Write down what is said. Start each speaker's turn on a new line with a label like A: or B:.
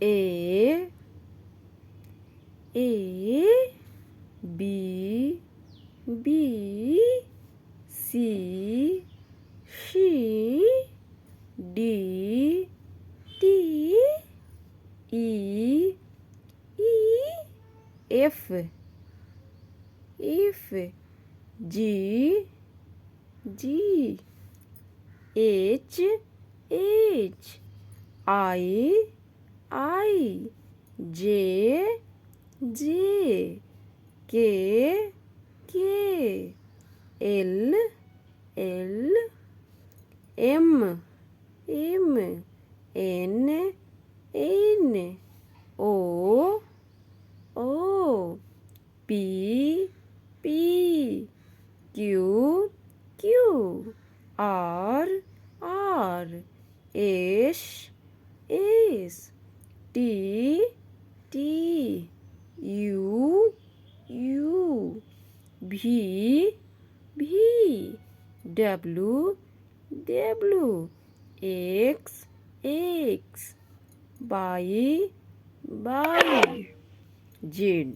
A: A B B C C D T E F G H I J K L M N O P Q R S T U V W X Y Z